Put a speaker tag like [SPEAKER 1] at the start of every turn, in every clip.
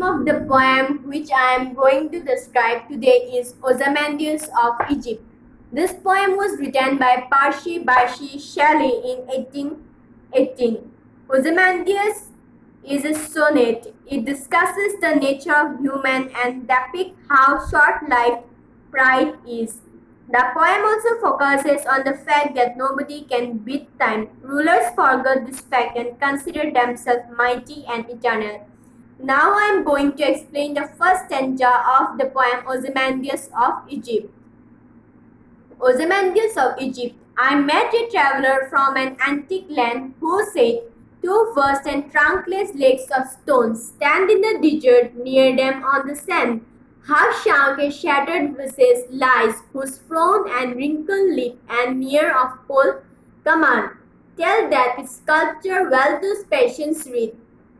[SPEAKER 1] of the poem which I am going to describe today is Ozamandias of Egypt. This poem was written by P.BShelley in 1818. Ozamandias is a sonnet. It discusses the nature of human and depicts how short-lived pride is. The poem also focuses on the fact that nobody can beat time. Rulers forget this fact and consider themselves mighty and eternal. Now I am going to explain the first stanza of the poem Ozamandias of Egypt. Ozamandias of Egypt, I met a traveler from an antique land who said, two vast and trunkless legs of stone stand in the desert, near them on the sand. Half sunk a shattered vessel lies, whose frown and wrinkled lip and near of cold command tell that its sculpture well those patience read,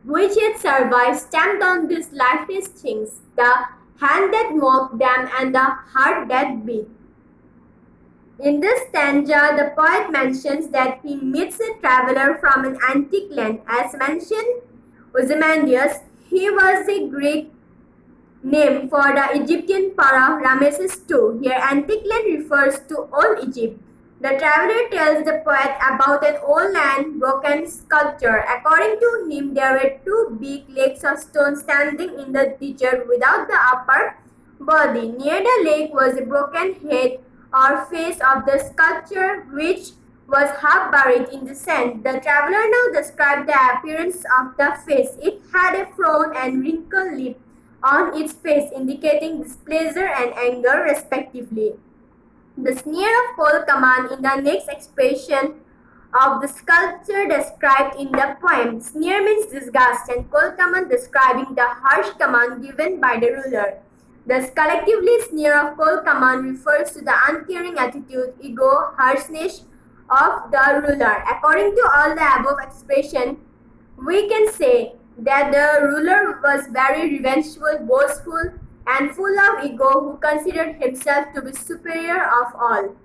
[SPEAKER 1] which yet survive stamped on these lifeless things, the hand that mocked them and the heart that beat. In this stanza, the poet mentions that he meets a traveler from an antique land. As mentioned, Ozymandias, he was a Greek name for the Egyptian pharaoh Ramesses II. Here, antique land refers to Old Egypt. The traveler tells the poet about an old and broken sculpture. According to him, there were two big legs of stone standing in the desert without the upper body. Near the leg was a broken head or face of the sculpture, which was half buried in the sand. The traveler now described the appearance of the face. It had a frown and wrinkled lip on its face, indicating displeasure and anger respectively. The sneer of cold command in the next expression of the sculpture described in the poem. Sneer means disgust and cold command describing the harsh command given by the ruler. Thus, collectively, sneer of cold command refers to the uncaring attitude, ego, harshness of the ruler. According to all the above expression, we can say that the ruler was very revengeful, boastful, and full of ego, who considered himself to be superior of all.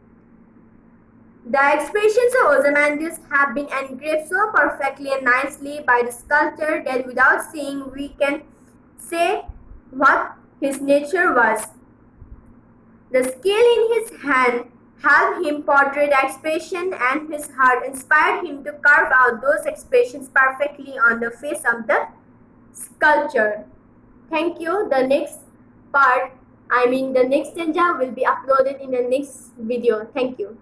[SPEAKER 1] The expressions of Ozymandias have been engraved so perfectly and nicely by the sculptor that without seeing we can say what his nature was. The skill in his hand helped him portray the expression, and his heart inspired him to carve out those expressions perfectly on the face of the sculpture. Thank you. The next part, the next stanza will be uploaded in the next video. Thank you.